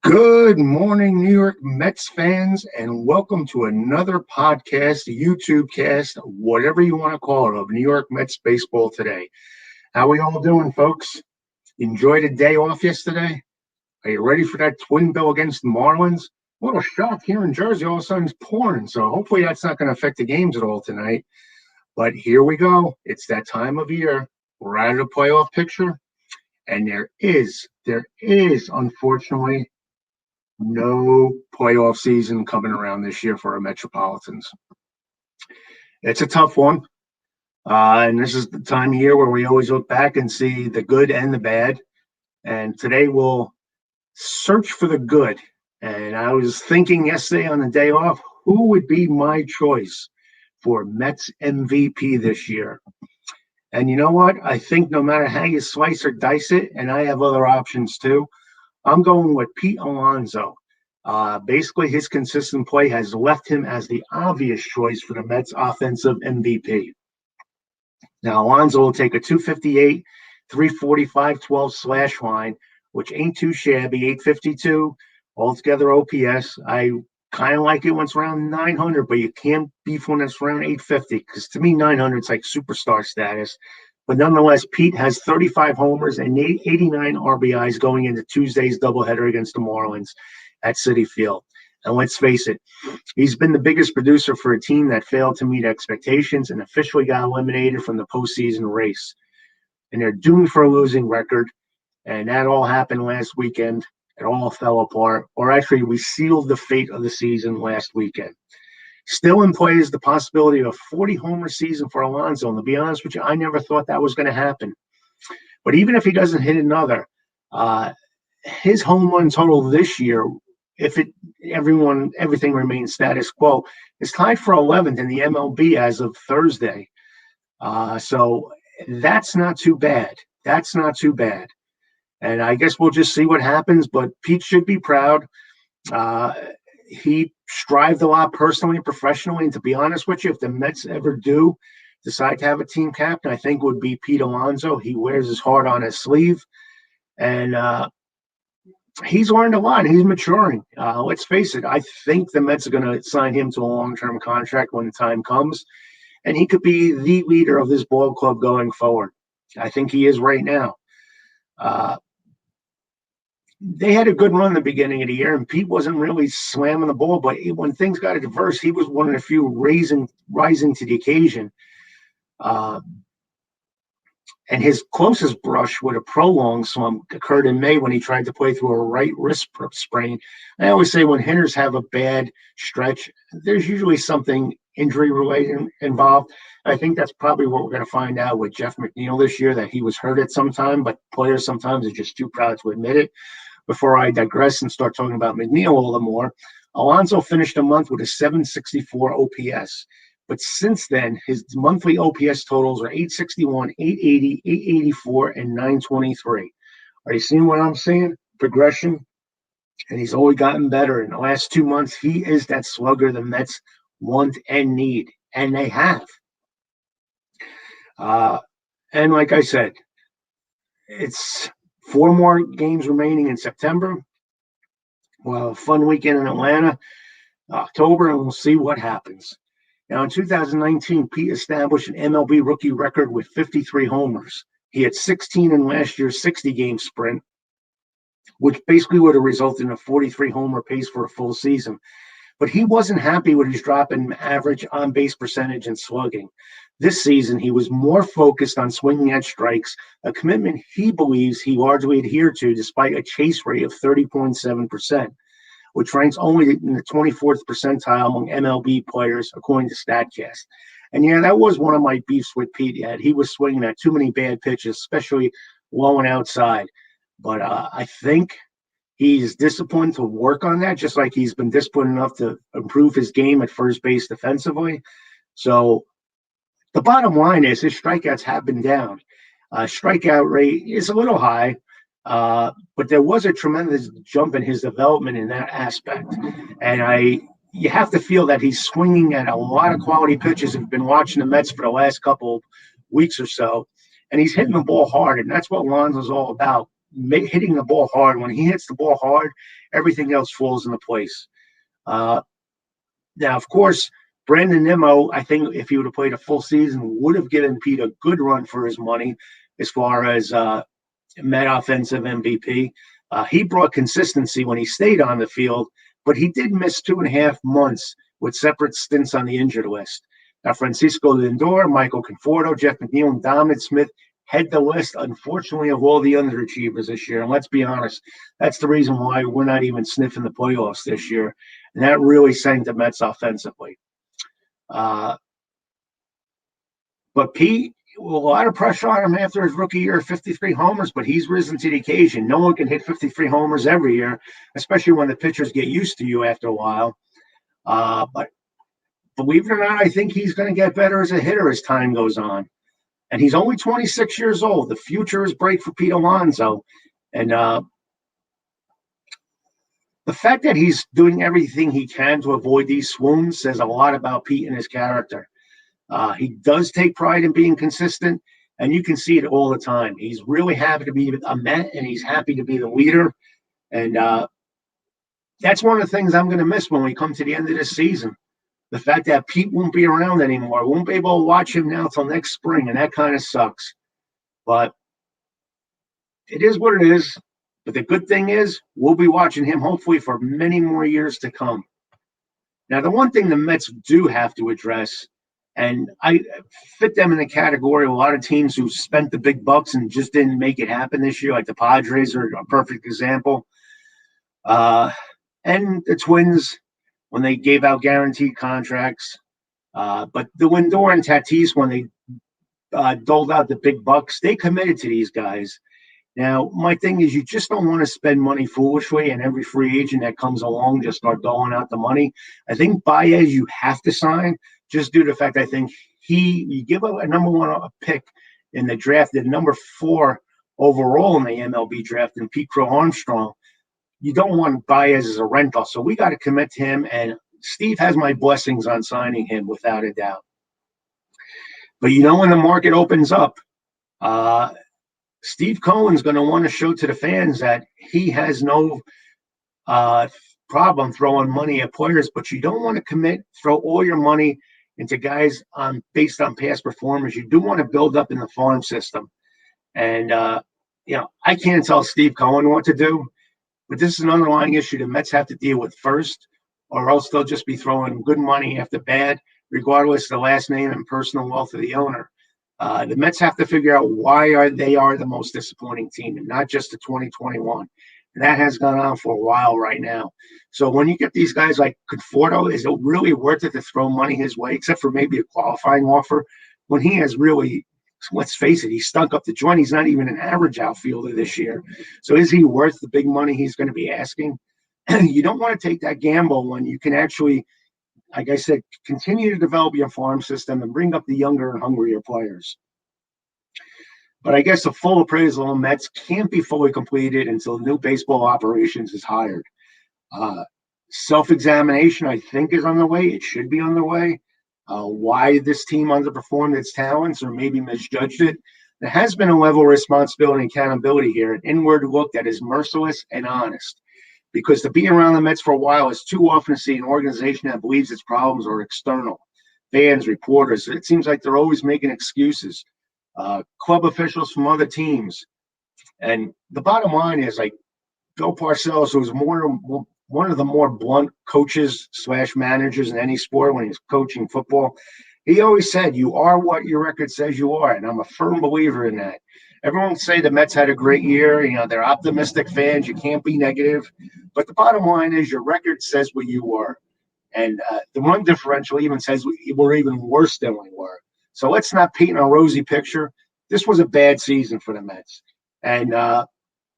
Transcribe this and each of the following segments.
Good morning, New York Mets fans, and welcome to another podcast, YouTube cast, whatever you want to call it, of New York Mets baseball today. How we all doing, folks? Enjoyed a day off yesterday? Are you ready for that twin bill against the Marlins? A little shock here in Jersey, all of a sudden it's pouring, so hopefully that's not going to affect the games at all tonight. But here we go. It's that time of year. We're out of the playoff picture, and there is, unfortunately, no playoff season coming around this year for our Metropolitans. It's a tough one. And this is the time of year where we always look back and see the good and the bad. And today we'll search for the good. And I was thinking yesterday on the day off, who would be my choice for Mets MVP this year? And you know what? I think no matter how you slice or dice it, and I have other options too, I'm going with Pete Alonso. Basically, his consistent play has left him as the obvious choice for the Mets offensive MVP. Now, Alonso will take a 258, 345, 12 slash line, which ain't too shabby, 852, altogether OPS. I kind of like it when it's around 900, but you can't beef when it's around 850, because to me, 900 is like superstar status. But nonetheless, Pete has 35 homers and 89 RBIs going into Tuesday's doubleheader against the Marlins at Citi Field. And let's face it, he's been the biggest producer for a team that failed to meet expectations and officially got eliminated from the postseason race. And they're doomed for a losing record. And that all happened last weekend. It all fell apart. Or actually, we sealed the fate of the season last weekend. Still in play is the possibility of a 40-homer season for Alonso. And to be honest with you, I never thought that was going to happen. But even if he doesn't hit another, his home run total this year, if everything remains status quo, is tied for 11th in the MLB as of Thursday. So that's not too bad. And I guess we'll just see what happens. But Pete should be proud. He strived a lot personally and professionally. And to be honest with you, if the Mets ever do decide to have a team captain, I think it would be Pete Alonso. He wears his heart on his sleeve. And he's learned a lot. He's maturing. Let's face it. I think the Mets are going to sign him to a long-term contract when the time comes. And he could be the leader of this ball club going forward. I think he is right now. They had a good run in the beginning of the year, and Pete wasn't really slamming the ball. But when things got adverse, he was one of the few rising to the occasion. And his closest brush with a prolonged slump occurred in May when he tried to play through a right wrist sprain. I always say when hitters have a bad stretch, there's usually something injury-related involved. I think that's probably what we're going to find out with Jeff McNeil this year, that he was hurt at some time, but players sometimes are just too proud to admit it. Before I digress and start talking about McNeil a little more, Alonso finished the month with a 764 OPS. But since then, his monthly OPS totals are 861, 880, 884, and 923. Are you seeing what I'm saying? Progression. And he's only gotten better. In the last 2 months, he is that slugger the Mets want and need. And they have. And like I said, it's 4 more games remaining in September. Well, a fun weekend in Atlanta, October, and we'll see what happens. Now, in 2019, Pete established an MLB rookie record with 53 homers. He had 16 in last year's 60-game sprint, which basically would have resulted in a 43-homer pace for a full season. But he wasn't happy with his drop in average on-base percentage and slugging. This season, he was more focused on swinging at strikes, a commitment he believes he largely adhered to despite a chase rate of 30.7%. which ranks only in the 24th percentile among MLB players, according to StatCast. And yeah, that was one of my beefs with Pete. He was swinging at too many bad pitches, especially low and outside. But I think he's disciplined to work on that, just like he's been disciplined enough to improve his game at first base defensively. So the bottom line is his strikeouts have been down. Strikeout rate is a little high. But there was a tremendous jump in his development in that aspect. And you have to feel that he's swinging at a lot of quality pitches. I've been watching the Mets for the last couple of weeks or so, and he's hitting the ball hard, and that's what Alonso's all about. hitting the ball hard. When he hits the ball hard, everything else falls into place. Now, of course, Brandon Nimmo, I think if he would have played a full season, would have given Pete a good run for his money as far as Met offensive MVP. He brought consistency when he stayed on the field, but he did miss 2.5 months with separate stints on the injured list. Now, Francisco Lindor, Michael Conforto, Jeff McNeil, and Dominic Smith head the list, unfortunately, of all the underachievers this year. And let's be honest, that's the reason why we're not even sniffing the playoffs this year. And that really sank the Mets offensively. But Pete, a lot of pressure on him after his rookie year of 53 homers, but he's risen to the occasion. No one can hit 53 homers every year, especially when the pitchers get used to you after a while. But believe it or not, I think he's going to get better as a hitter as time goes on. And he's only 26 years old. The future is bright for Pete Alonso. And the fact that he's doing everything he can to avoid these swoons says a lot about Pete and his character. He does take pride in being consistent, and you can see it all the time. He's really happy to be a Met, and he's happy to be the leader. And that's one of the things I'm going to miss when we come to the end of this season. The fact that Pete won't be around anymore. Won't be able to watch him now till next spring, and that kind of sucks. But it is what it is. But the good thing is we'll be watching him hopefully for many more years to come. Now, the one thing the Mets do have to address, and I fit them in the category of a lot of teams who spent the big bucks and just didn't make it happen this year, like the Padres are a perfect example. And the Twins, when they gave out guaranteed contracts. But the Lindor and Tatis, when they doled out the big bucks, they committed to these guys. Now, my thing is you just don't want to spend money foolishly, and every free agent that comes along just start doling out the money. I think Baez you have to sign just due to the fact I think you give up a number one pick in the draft, the number 4 overall in the MLB draft, and Pete Crow Armstrong. You don't want Baez as a rental, so we got to commit to him, and Steve has my blessings on signing him without a doubt. But when the market opens up, Steve Cohen's going to want to show to the fans that he has no problem throwing money at players, but you don't want to throw all your money into guys based on past performance. You do want to build up in the farm system. And, I can't tell Steve Cohen what to do. But this is an underlying issue the Mets have to deal with first, or else they'll just be throwing good money after bad, regardless of the last name and personal wealth of the owner. The Mets have to figure out why they are the most disappointing team, and not just the 2021. And that has gone on for a while right now. So when you get these guys like Conforto, is it really worth it to throw money his way, except for maybe a qualifying offer, when he has really, let's face it, he stunk up the joint. He's not even an average outfielder this year. So is he worth the big money he's going to be asking? You don't want to take that gamble when you can actually, like I said, continue to develop your farm system and bring up the younger and hungrier players. But I guess the full appraisal of Mets can't be fully completed until new baseball operations is hired. Self-examination, I think, is on the way. It should be on the way. Why this team underperformed its talents or maybe misjudged it. There has been a level of responsibility and accountability here, an inward look that is merciless and honest. Because to be around the Mets for a while is too often to see an organization that believes its problems are external. Fans, reporters, it seems like they're always making excuses. Club officials from other teams. And the bottom line is, like Bill Parcells, who was one of the more blunt coaches / managers in any sport when he's coaching football, he always said, you are what your record says you are. And I'm a firm believer in that. Everyone say the Mets had a great year. They're optimistic fans. You can't be negative. But the bottom line is your record says what you were. And the run differential even says we're even worse than we were. So let's not paint a rosy picture. This was a bad season for the Mets. And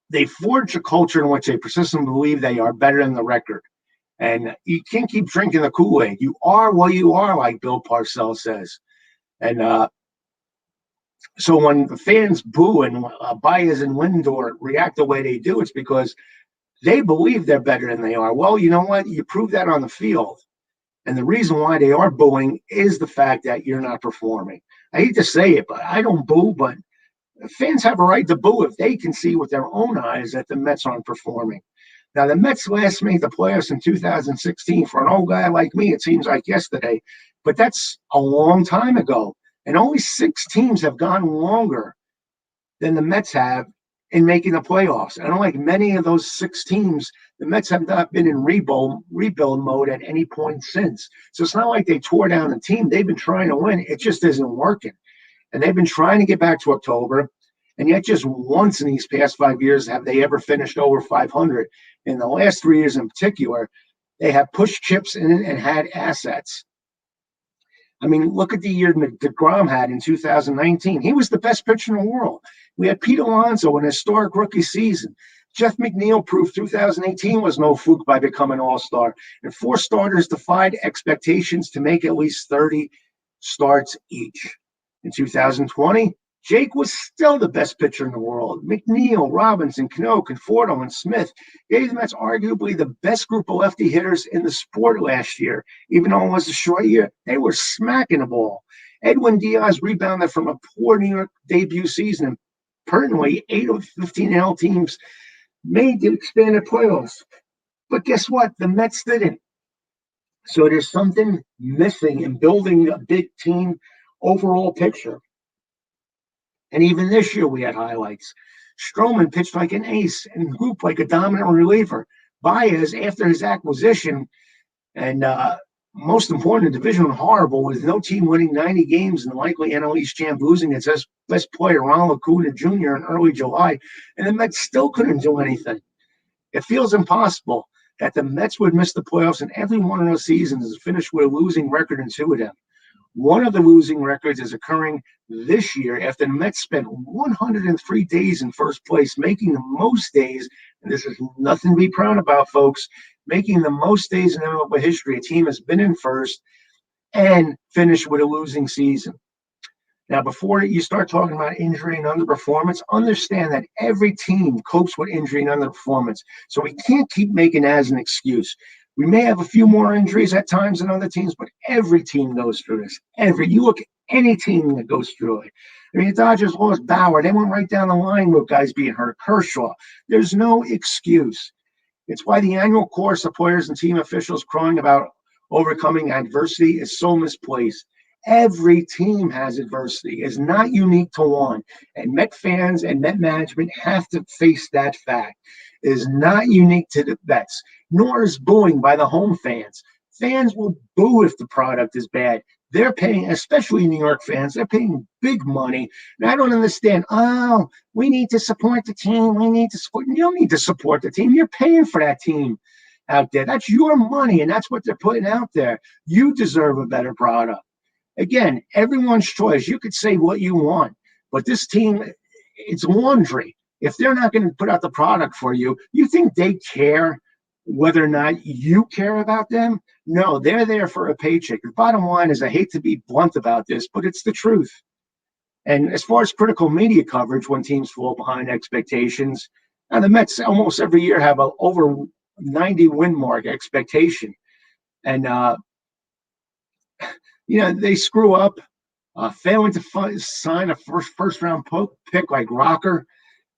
they forged a culture in which they persistently believe they are better than the record. And you can't keep drinking the Kool-Aid. You are what you are, like Bill Parcells says. And so when the fans boo and Baez and Lindor react the way they do, it's because they believe they're better than they are. Well, you know what? You prove that on the field. And the reason why they are booing is the fact that you're not performing. I hate to say it, but I don't boo, but Fans have a right to boo if they can see with their own eyes that the Mets aren't performing. Now, the Mets last made the playoffs in 2016. For an old guy like me, it seems like yesterday, but that's a long time ago. And only 6 teams have gone longer than the Mets have in making the playoffs. And unlike many of those 6 teams, the Mets have not been in rebuild mode at any point since. So it's not like they tore down the team. They've been trying to win. It just isn't working. And they've been trying to get back to October. And yet just once in these past 5 years have they ever finished over 500. In the last 3 years in particular, they have pushed chips in and had assets. I mean, look at the year DeGrom had in 2019. He was the best pitcher in the world. We had Pete Alonso, an historic rookie season. Jeff McNeil proved 2018 was no fluke by becoming all-star. And 4 starters defied expectations to make at least 30 starts each. In 2020, Jake was still the best pitcher in the world. McNeil, Robinson, Cano, Conforto, and Smith gave the Mets arguably the best group of lefty hitters in the sport last year. Even though it was a short year, they were smacking the ball. Edwin Diaz rebounded from a poor New York debut season. And pertinently, 8 of 15 NL teams made the expanded playoffs. But guess what? The Mets didn't. So there's something missing in building a big team overall picture. And even this year, we had highlights. Stroman pitched like an ace and Hoop like a dominant reliever. Baez, after his acquisition, and most important, the division horrible, with no team winning 90 games and likely NL East champ losing its best player, Ronald Acuna Jr., in early July, and the Mets still couldn't do anything. It feels impossible that the Mets would miss the playoffs in every one of those seasons and finish with a losing record in 2 of them. One of the losing records is occurring this year after the Mets spent 103 days in first place, making the most days, and this is nothing to be proud about, folks, making the most days in MLB history a team has been in first and finished with a losing season. Now, before you start talking about injury and underperformance, understand that every team copes with injury and underperformance. So we can't keep making that as an excuse. We may have a few more injuries at times than other teams, but every team goes through this. You look at any team that goes through it. I mean, the Dodgers lost Bauer. They went right down the line with guys being hurt. Kershaw. There's no excuse. It's why the annual chorus of players and team officials crying about overcoming adversity is so misplaced. Every team has adversity. It's not unique to one. And Met fans and Met management have to face that fact. It is not unique to the Mets, nor is booing by the home fans. Fans will boo if the product is bad. They're paying, especially New York fans, they're paying big money. And I don't understand. Oh, we need to support the team. We need to support. You don't need to support the team. You're paying for that team out there. That's your money, and that's what they're putting out there. You deserve a better product. Again, everyone's choice. You could say what you want, but this team, it's laundry. If they're not going to put out the product for you, you think they care whether or not you care about them? No, they're there for a paycheck. The bottom line is, I hate to be blunt about this, but it's the truth. And as far as critical media coverage, when teams fall behind expectations, now the Mets almost every year have a over 90 win mark expectation. And, they screw up, failing to sign a first round pick like Rocker.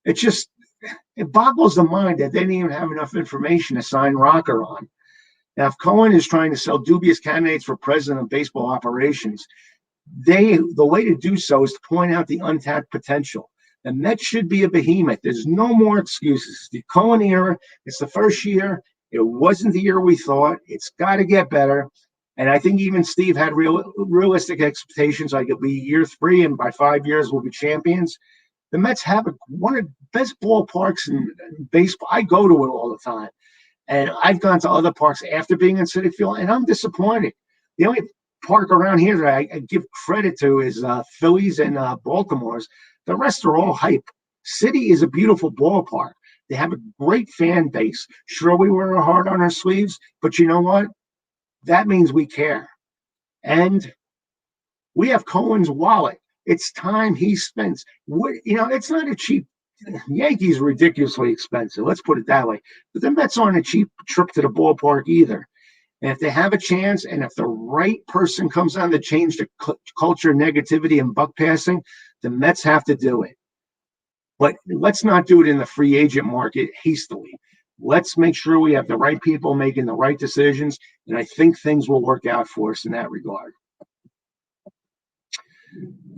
It boggles the mind that they didn't even have enough information to sign Rocker on. Now, if Cohen is trying to sell dubious candidates for president of baseball operations, the way to do so is to point out the untapped potential. The Mets should be a behemoth. There's no more excuses. The Cohen era, it's the first year. It wasn't the year we thought. It's got to get better. And I think even Steve had realistic expectations, like it'll be year 3, and by 5 years we'll be champions. The Mets have one of the best ballparks in baseball. I go to it all the time. And I've gone to other parks after being in Citi Field, and I'm disappointed. The only park around here that I give credit to is Phillies and Baltimore's. The rest are all hype. City is a beautiful ballpark. They have a great fan base. Sure, we wear our heart on our sleeves, but you know what? That means we care. And we have Cohen's wallet. It's time he spends. It's not a cheap. Yankees are ridiculously expensive. Let's put it that way. But the Mets aren't a cheap trip to the ballpark either. And if they have a chance, and if the right person comes on to change the culture of negativity and buck passing, the Mets have to do it. But let's not do it in the free agent market hastily. Let's make sure we have the right people making the right decisions, and I think things will work out for us in that regard.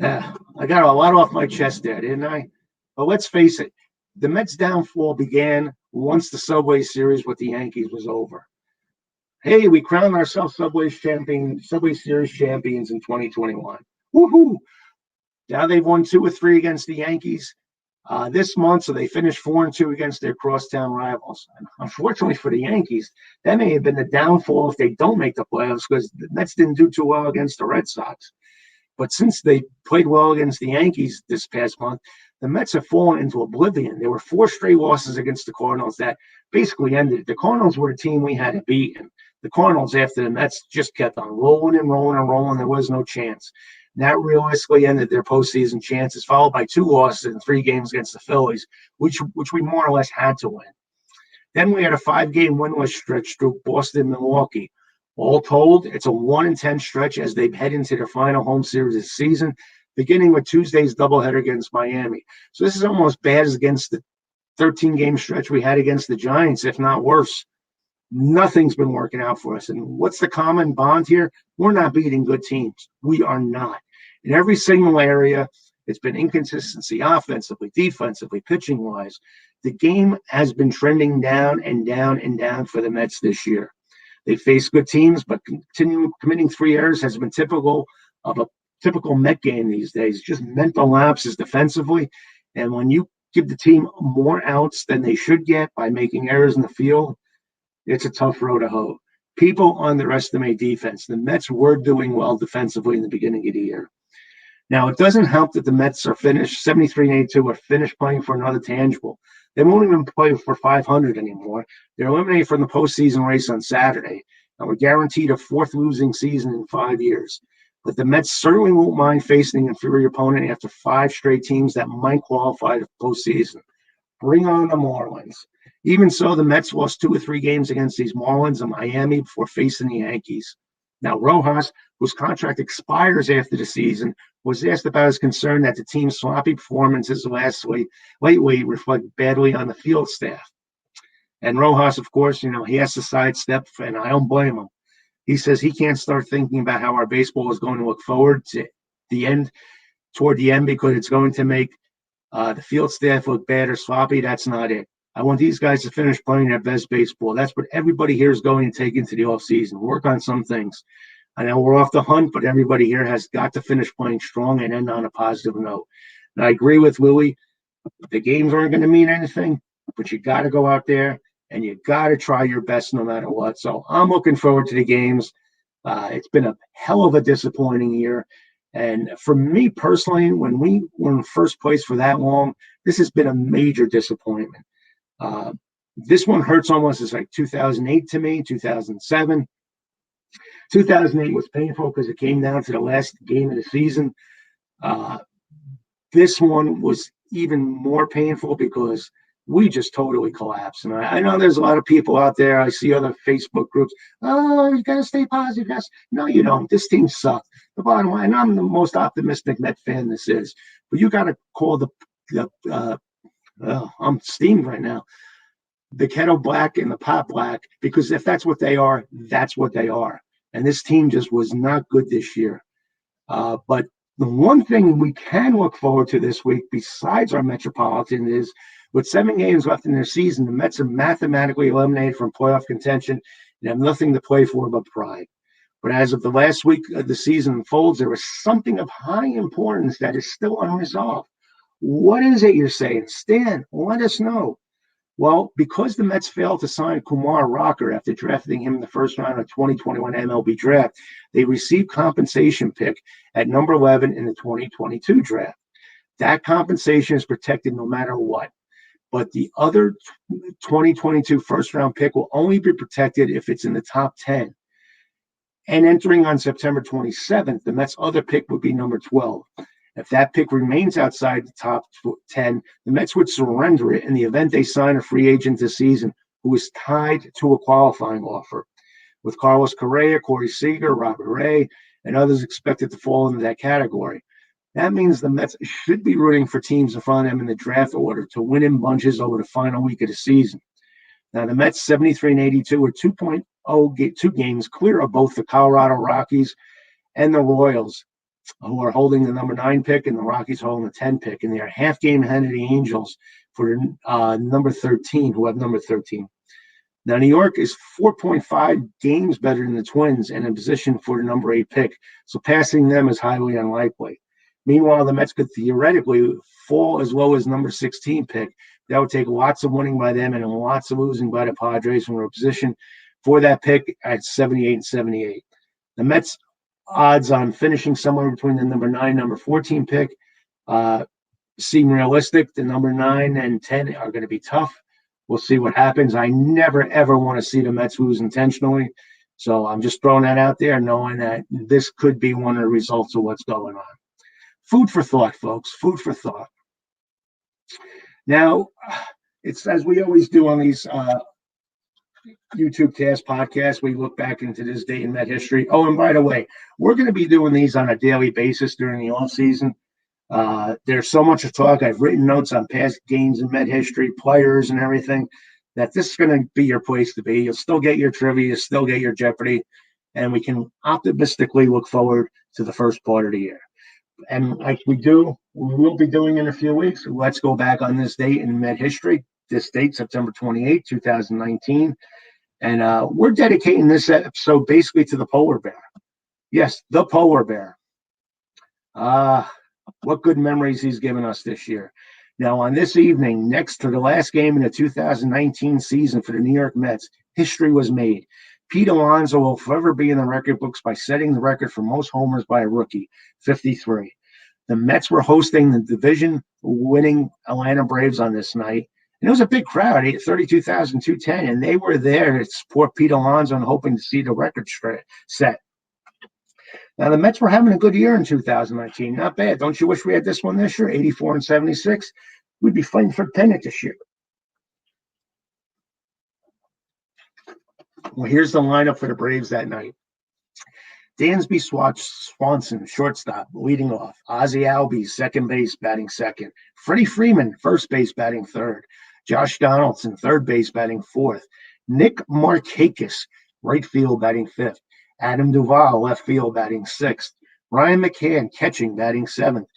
I got a lot off my chest there, didn't I? But let's face it, the Mets' downfall began once the Subway Series with the Yankees was over. Hey, we crowned ourselves Subway Series champions in 2021. Woohoo! Now they've won 2 or 3 against the Yankees this month, so they finished 4-2 against their crosstown rivals. And unfortunately for the Yankees, that may have been the downfall if they don't make the playoffs, because the Mets didn't do too well against the Red Sox. But since they played well against the Yankees this past month, the Mets have fallen into oblivion. There were 4 straight losses against the Cardinals that basically ended. The Cardinals were the team we had to beat, and the Cardinals, after the Mets, just kept on rolling and rolling and rolling. There was no chance. And that realistically ended their postseason chances, followed by 2 losses in 3 games against the Phillies, which we more or less had to win. Then we had a 5-game winless stretch through Boston and Milwaukee. All told, it's a 1-10 stretch as they head into their final home series this season, beginning with Tuesday's doubleheader against Miami. So this is almost bad as against the 13-game stretch we had against the Giants, if not worse. Nothing's been working out for us. And what's the common bond here? We're not beating good teams. We are not. In every single area, it's been inconsistency offensively, defensively, pitching-wise. The game has been trending down and down and down for the Mets this year. They face good teams, but committing 3 errors has been typical of a typical Met game these days. Just mental lapses defensively. And when you give the team more outs than they should get by making errors in the field, it's a tough road to hoe. People underestimate defense. The Mets were doing well defensively in the beginning of the year. Now, it doesn't help that the Mets are finished 73-82, are finished playing for another tangible. They won't even play for 500 anymore. They're eliminated from the postseason race on Saturday, and we're guaranteed a 4th losing season in 5 years. But the Mets certainly won't mind facing an inferior opponent after 5 straight teams that might qualify for postseason. Bring on the Marlins. Even so, the Mets lost 2 or 3 games against these Marlins in Miami before facing the Yankees. Now, Rojas, whose contract expires after the season, was asked about his concern that the team's sloppy performances lately reflect badly on the field staff. And Rojas, of course, he has to sidestep, and I don't blame him. He says he can't start thinking about how our baseball is going to look forward to toward the end, because it's going to make the field staff look bad or sloppy. That's not it. I want these guys to finish playing their best baseball. That's what everybody here is going to take into the offseason. Work on some things. I know we're off the hunt, but everybody here has got to finish playing strong and end on a positive note. And I agree with Willie. The games aren't going to mean anything, but you got to go out there and you got to try your best no matter what. So I'm looking forward to the games. It's been a hell of a disappointing year. And for me personally, when we were in first place for that long, this has been a major disappointment. This one hurts almost as like 2008 to me, 2007. 2008 was painful because it came down to the last game of the season. This one was even more painful because we just totally collapsed. And I know there's a lot of people out there. I see other Facebook groups. Oh, you got to stay positive. Yes. No, you don't. This team sucked. The bottom line, I'm the most optimistic Met fan this is. But you got to call I'm steamed right now. The kettle black and the pot black, because if that's what they are, that's what they are. And this team just was not good this year. But the one thing we can look forward to this week, besides our Metropolitan, is with 7 games left in their season, the Mets are mathematically eliminated from playoff contention and have nothing to play for but pride. But as of the last week of the season unfolds, there is something of high importance that is still unresolved. What is it you're saying? Stan, let us know. Well, because the Mets failed to sign Kumar Rocker after drafting him in the first round of 2021 MLB draft, they received compensation pick at number 11 in the 2022 draft. That compensation is protected no matter what. But the other 2022 first-round pick will only be protected if it's in the top 10. And entering on September 27th, the Mets' other pick would be number 12. If that pick remains outside the top 10, the Mets would surrender it in the event they sign a free agent this season who is tied to a qualifying offer. With Carlos Correa, Corey Seager, Robert Ray, and others expected to fall into that category. That means the Mets should be rooting for teams in front of them in the draft order to win in bunches over the final week of the season. Now, the Mets 73 and 82 are 2.0 games clear of both the Colorado Rockies and the Royals, who are holding the number 9 pick, and the Rockies holding the 10 pick. And they are half game ahead of the Angels for number 13, who have number 13. Now, New York is 4.5 games better than the Twins and in position for the number 8 pick. So passing them is highly unlikely. Meanwhile, the Mets could theoretically fall as low as number 16 pick. That would take lots of winning by them and lots of losing by the Padres from a position for that pick at 78 and 78. The Mets' odds on finishing somewhere between the number 9 number 14 pick seem realistic. The number 9 and 10 are going to be tough. We'll see what happens. I never, ever want to see the Mets lose intentionally. So I'm just throwing that out there, knowing that this could be one of the results of what's going on. Food for thought, folks. Food for thought. Now, it's as we always do on these YouTube cast podcasts, we look back into this date in Met history. Oh, and by the way, we're going to be doing these on a daily basis during the off season. There's so much to talk. I've written notes on past games in Met history, players, and everything, that this is going to be your place to be. You'll still get your trivia, you'll still get your Jeopardy, and we can optimistically look forward to the first part of the year. And like we will be doing in a few weeks. Let's go back on this date in Met history. This date, September 28, 2019. And we're dedicating this episode basically to the polar bear. Yes, the polar bear. What good memories he's given us this year. Now, on this evening, next to the last game in the 2019 season for the New York Mets, history was made. Pete Alonso will forever be in the record books by setting the record for most homers by a rookie, 53. The Mets were hosting the division-winning Atlanta Braves on this night. And it was a big crowd, 32,210, and they were there to support Pete Alonso and hoping to see the record set. Now, the Mets were having a good year in 2019. Not bad. Don't you wish we had this one this year, 84 and 76? We'd be fighting for the pennant this year. Well, here's the lineup for the Braves that night. Dansby Swanson, shortstop, leading off. Ozzie Albies, second base, batting second. Freddie Freeman, first base, batting third. Josh Donaldson, third base, batting fourth. Nick Markakis, right field, batting fifth. Adam Duvall, left field, batting sixth. Ryan McCann, catching, batting seventh.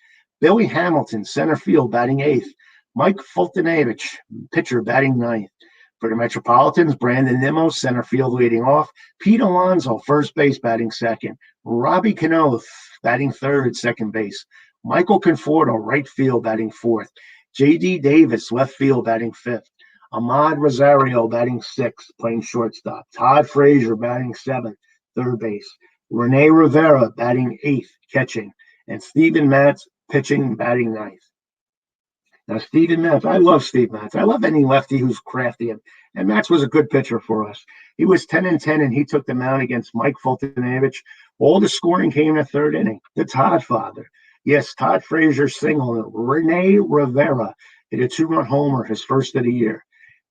Billy Hamilton, center field, batting eighth. Mike Fultonavich, pitcher, batting ninth. For the Metropolitans, Brandon Nimmo, center field, leading off. Pete Alonso, first base, batting second. Robbie Cano, batting third, second base. Michael Conforto, right field, batting fourth. J.D. Davis, left field, batting fifth. Ahmad Rosario, batting sixth, playing shortstop. Todd Frazier, batting seventh, third base. Rene Rivera, batting eighth, catching. And Steven Matz, pitching, batting ninth. Now, Steven Matz, I love Steve Matz. I love any lefty who's crafty. And Matz was a good pitcher for us. He was 10 and 10, and he took the mound against Mike Fultonavich. All the scoring came in the third inning. The Todd father. Yes, Todd Frazier single. Rene Rivera hit a 2-run homer, his first of the year.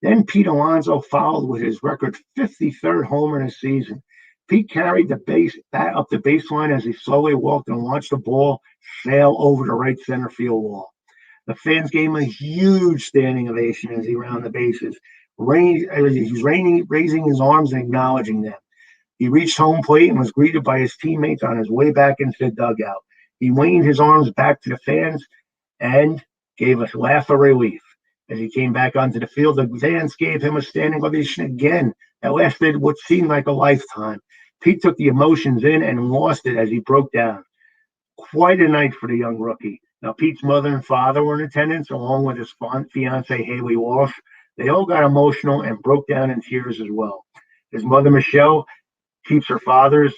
Then Pete Alonso followed with his record 53rd homer in the season. Pete carried the base bat up the baseline as he slowly walked and watched the ball sail over the right center field wall. The fans gave him a huge standing ovation as he rounded the bases. He's raising his arms and acknowledging them. He reached home plate and was greeted by his teammates on his way back into the dugout. He waved his arms back to the fans and gave a laugh of relief. As he came back onto the field, the fans gave him a standing ovation again that lasted what seemed like a lifetime. Pete took the emotions in and lost it as he broke down. Quite a night for the young rookie. Now, Pete's mother and father were in attendance, along with his fiancée, Haley Walsh. They all got emotional and broke down in tears as well. His mother, Michelle, keeps her father's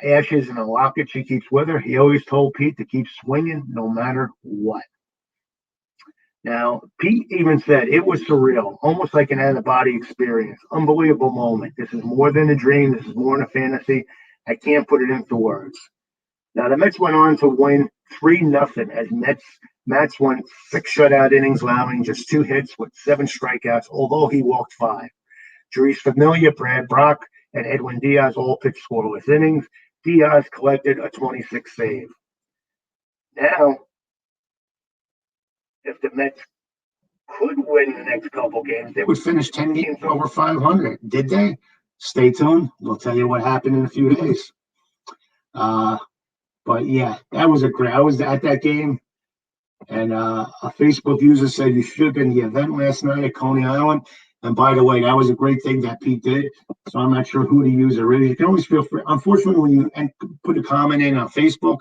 ashes in a locket she keeps with her. He always told Pete to keep swinging no matter what. Now, Pete even said it was surreal, almost like an out-of-body experience. Unbelievable moment. This is more than a dream. This is more than a fantasy. I can't put it into words. Now, the Mets went on to win 3-0 as Mets won 6 shutout innings, allowing just 2 hits with 7 strikeouts, although he walked 5. Jeurys Familia, Brad Brock, and Edwin Diaz all pitched scoreless innings. Diaz collected a 26 save. Now, if the Mets could win the next couple games, they would finish 10 games over 500. Did they? Stay tuned. We'll tell you what happened in a few days. But yeah, that was a great. I was at that game, and a Facebook user said you should have been the event last night at Coney Island. And by the way, that was a great thing that Pete did. So I'm not sure who the user is. You can always feel free. Unfortunately, when you put a comment in on Facebook,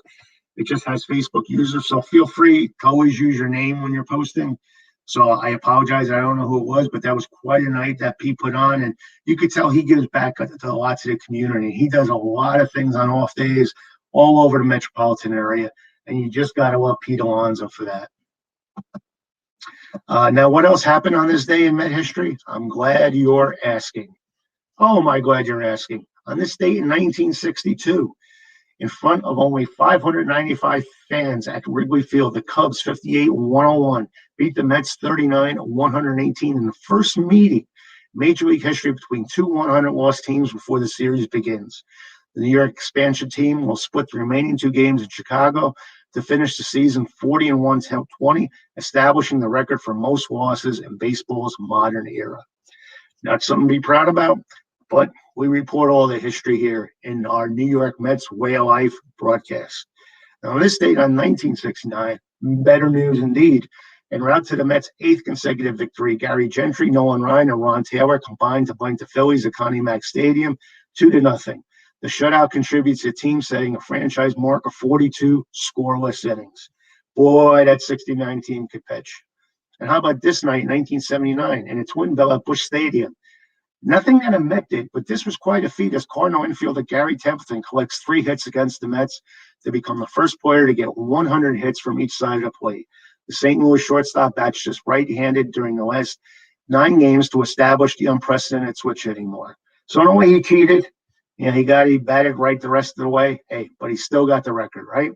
it just has Facebook users. So feel free to always use your name when you're posting. So I apologize. I don't know who it was, but that was quite a night that Pete put on. And you could tell he gives back to lots of the community. He does a lot of things on off days all over the metropolitan area. And you just got to love Pete Alonso for that. Now, what else happened on this day in Met history? I'm glad you're asking. Oh, am I glad you're asking. On this date in 1962, in front of only 595 fans at Wrigley Field, the Cubs 58-101 beat the Mets 39-118 in the first meeting Major League history between two 100-loss teams before the series begins. The New York expansion team will split the remaining two games in Chicago to finish the season 40-1-20, establishing the record for most losses in baseball's modern era. Not something to be proud about, but we report all the history here in our New York Mets Way of Life broadcast. Now, on this date on 1969, better news indeed. En route to the Mets' 8th consecutive victory, Gary Gentry, Nolan Ryan, and Ron Taylor combined to blank the Phillies at Connie Mack Stadium 2-0. The shutout contributes to the team setting a franchise mark of 42 scoreless innings. Boy, that 69 team could pitch. And how about this night, 1979, in a twin bill at Busch Stadium? Nothing that a Met did, but this was quite a feat as Cardinal infielder Gary Templeton collects 3 hits against the Mets to become the first player to get 100 hits from each side of the plate. The St. Louis shortstop bats just right-handed during the last 9 games to establish the unprecedented switch hitting mark. So not only he cheated, he batted right the rest of the way. Hey, but he still got the record, right?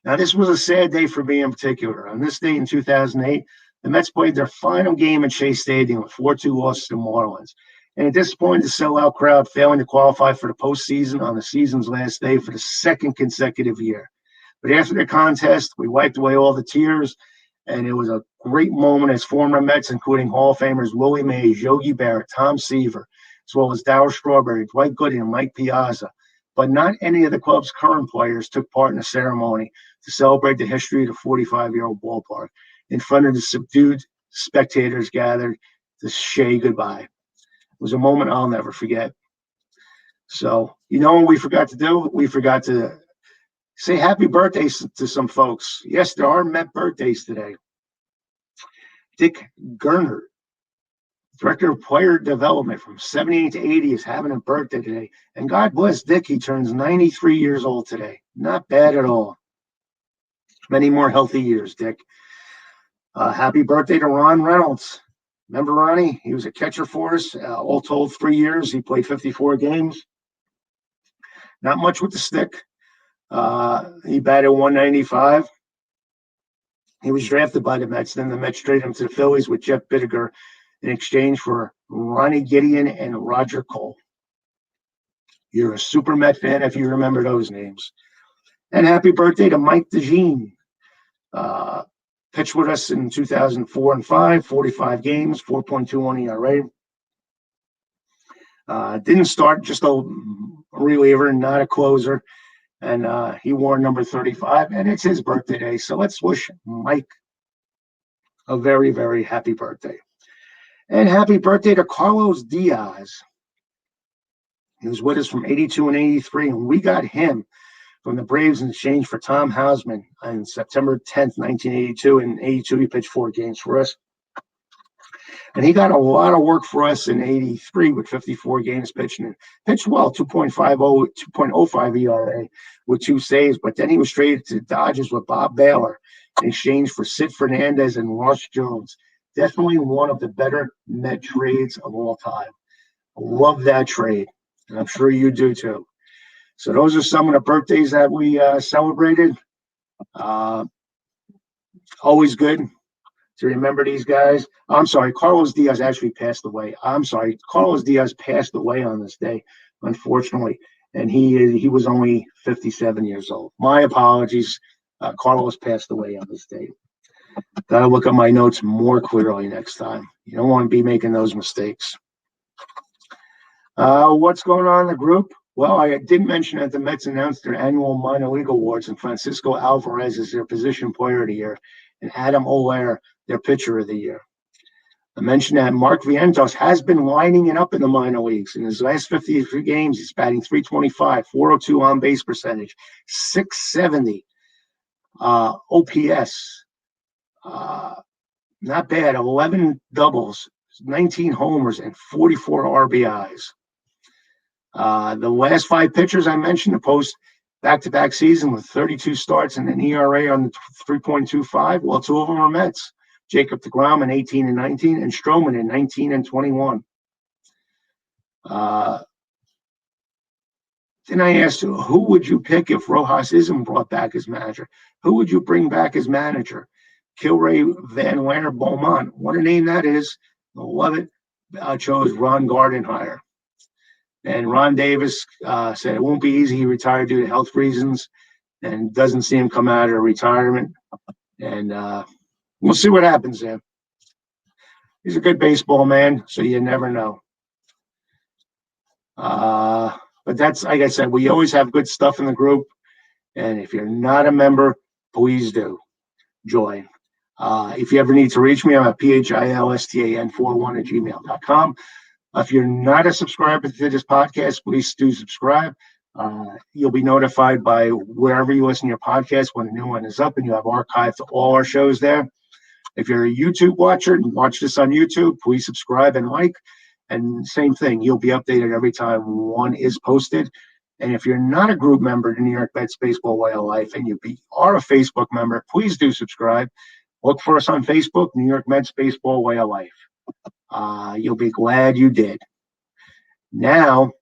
Now, this was a sad day for me in particular. On this date in 2008, the Mets played their final game at Shea Stadium with 4-2 losses to Marlins. And it disappointed the sellout crowd, failing to qualify for the postseason on the season's last day for the 2nd consecutive year. But after the contest, we wiped away all the tears, and it was a great moment as former Mets, including Hall of Famers Willie Mays, Yogi Berra, Tom Seaver, as well as Darryl Strawberry, Dwight Gooden, and Mike Piazza. But not any of the club's current players took part in the ceremony to celebrate the history of the 45-year-old ballpark in front of the subdued spectators gathered to Shea Goodbye. It was a moment I'll never forget. So, what we forgot to do? We forgot to say happy birthdays to some folks. Yes, there are Met birthdays today. Dick Gernert, Director of Player Development from 78 to 80, is having a birthday today. And God bless Dick, he turns 93 years old today. Not bad at all. Many more healthy years, Dick. Happy birthday to Ron Reynolds. Remember Ronnie? He was a catcher for us. All told, 3 years. He played 54 games. Not much with the stick. He batted 195. He was drafted by the Mets. Then the Mets traded him to the Phillies with Jeff Bittiger in exchange for Ronnie Gideon and Roger Cole. You're a super Met fan if you remember those names. And happy birthday to Mike DeJean. Pitched with us in 2004 and 5, 45 games, 4.21 ERA. Didn't start, just a reliever, not a closer. And he wore number 35, and it's his birthday today. So let's wish Mike a very, very happy birthday. And happy birthday to Carlos Diaz. He was with us from 82 and 83, and we got him from the Braves in exchange for Tom Hausman on September 10th, 1982. In 82, he pitched 4 games for us. And he got a lot of work for us in 83 with 54 games pitching. And pitched well, 2.05 ERA with 2 saves. But then he was traded to the Dodgers with Bob Baylor in exchange for Sid Fernandez and Ross Jones. Definitely one of the better Met trades of all time. I love that trade, and I'm sure you do too. So those are some of the birthdays that we celebrated. Always good to remember these guys. I'm sorry, Carlos Diaz actually passed away. Carlos Diaz passed away on this day, unfortunately, and he was only 57 years old. My apologies. Carlos passed away on this day. Gotta look at my notes more clearly next time. You don't want to be making those mistakes. What's going on in the group? Well, I did mention that the Mets announced their annual minor league awards, and Francisco Alvarez is their position player of the year, and Adam Olaire their pitcher of the year. I mentioned that Mark Vientos has been lining it up in the minor leagues. In his last 53 games, he's batting .325, .402 on base percentage, .670 OPS. Not bad. 11 doubles, 19 homers, and 44 RBIs. The last 5 pitchers I mentioned to post back-to-back season with 32 starts and an ERA on 3.25. Well, 2 of them are Mets. Jacob deGrom in 18 and 19, and Stroman in 19 and 21. Then I asked, who would you pick if Rojas isn't brought back as manager? Who would you bring back as manager? Kilray, Van Lanner, Beaumont. What a name that is. I love it. I chose Ron Gardenhire. And Ron Davis said it won't be easy. He retired due to health reasons and doesn't see him come out of retirement. And we'll see what happens there. He's a good baseball man, so you never know. But that's, like I said, we always have good stuff in the group. And if you're not a member, please do join. If you ever need to reach me, I'm at philstan41@gmail.com. If you're not a subscriber to this podcast, please do subscribe. You'll be notified by wherever you listen to your podcast when a new one is up, and you have archived all our shows there. If you're a YouTube watcher and watch this on YouTube, please subscribe and like. And same thing, you'll be updated every time one is posted. And if you're not a group member to New York Mets Baseball Way of Life and you are a Facebook member, please do subscribe. Look for us on Facebook, New York Mets Baseball Way of Life. You'll be glad you did. Now,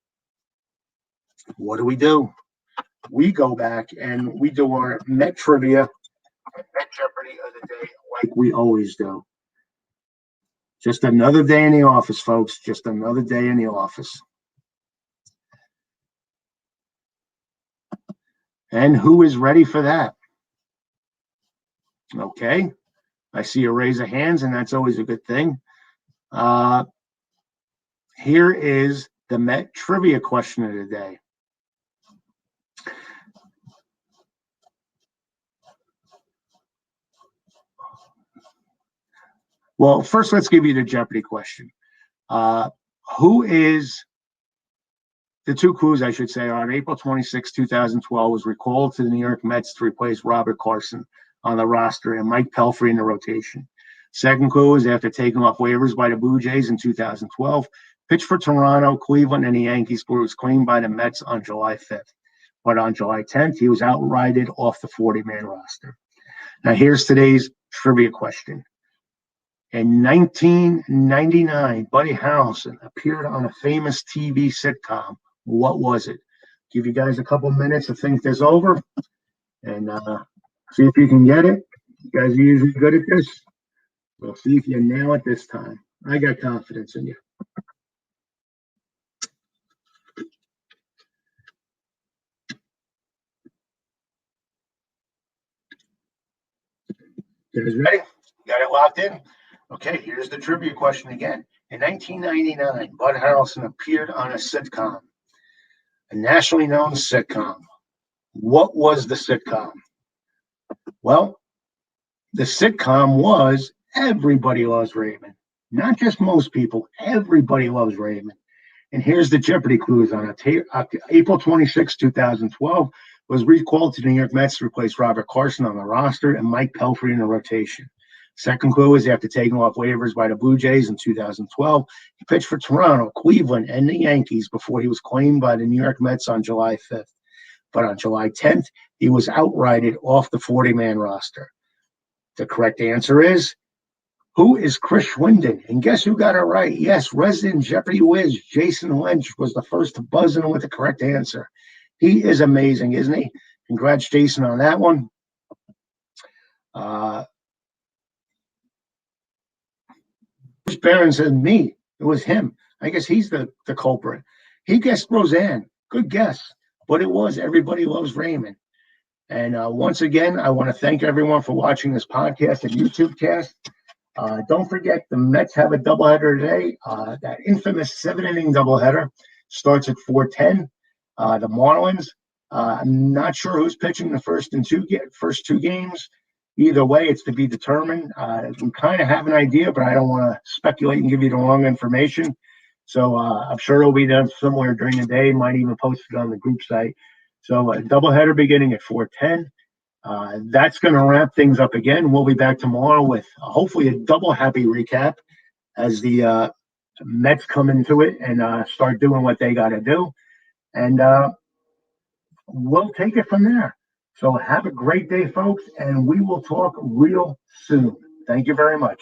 what do? We go back and we do our Met trivia and Met Jeopardy of the day like we always do. Just another day in the office, folks. Just another day in the office. And who is ready for that? Okay. I see a raise of hands, and that's always a good thing. Here is the Met trivia question of the day. Well, first, let's give you the Jeopardy question. Who is the 2 clues, I should say, on April 26, 2012, was recalled to the New York Mets to replace Robert Carson on the roster and Mike Pelfrey in the rotation. Second clue is after taking off waivers by the Blue Jays in 2012, pitched for Toronto, Cleveland, and the Yankees, but was claimed by the Mets on July 5th. But on July 10th, he was outrighted off the 40-man roster. Now, here's today's trivia question. In 1999, Buddy Harrelson appeared on a famous TV sitcom. What was it? Give you guys a couple minutes to think this over and see if you can get it. You guys are usually good at this. We'll see if you nail it this time. I got confidence in you. You guys ready? Got it locked in? Okay, here's the trivia question again. In 1999, Bud Harrelson appeared on a sitcom, a nationally known sitcom. What was the sitcom? Well, the sitcom was Everybody Loves Raymond. Not just most people, everybody loves Raymond. And here's the Jeopardy clues on it. April 26, 2012, was recalled to the New York Mets to replace Robert Carson on the roster and Mike Pelfrey in the rotation. Second clue is after taking off waivers by the Blue Jays in 2012, he pitched for Toronto, Cleveland, and the Yankees before he was claimed by the New York Mets on July 5th. But on July 10th, he was outrighted off the 40-man roster. The correct answer is, who is Chris Schwinden? And guess who got it right? Yes, resident Jeopardy whiz Jason Lynch was the first to buzz in with the correct answer. He is amazing, isn't he? Congrats, Jason, on that one. Bruce Barron said me. It was him. I guess he's the culprit. He guessed Roseanne. Good guess. But it was Everybody Loves Raymond. And once again, I want to thank everyone for watching this podcast and YouTube cast. Don't forget, the Mets have a doubleheader today. That infamous 7-inning doubleheader starts at 4:10. The Marlins. I'm not sure who's pitching the first two games. Either way, it's to be determined. We kind of have an idea, but I don't want to speculate and give you the wrong information. So I'm sure it'll be done somewhere during the day. Might even post it on the group site. So a doubleheader beginning at 4:10. That's going to wrap things up again. We'll be back tomorrow with hopefully a double happy recap as the Mets come into it and start doing what they got to do. And we'll take it from there. So have a great day, folks, and we will talk real soon. Thank you very much.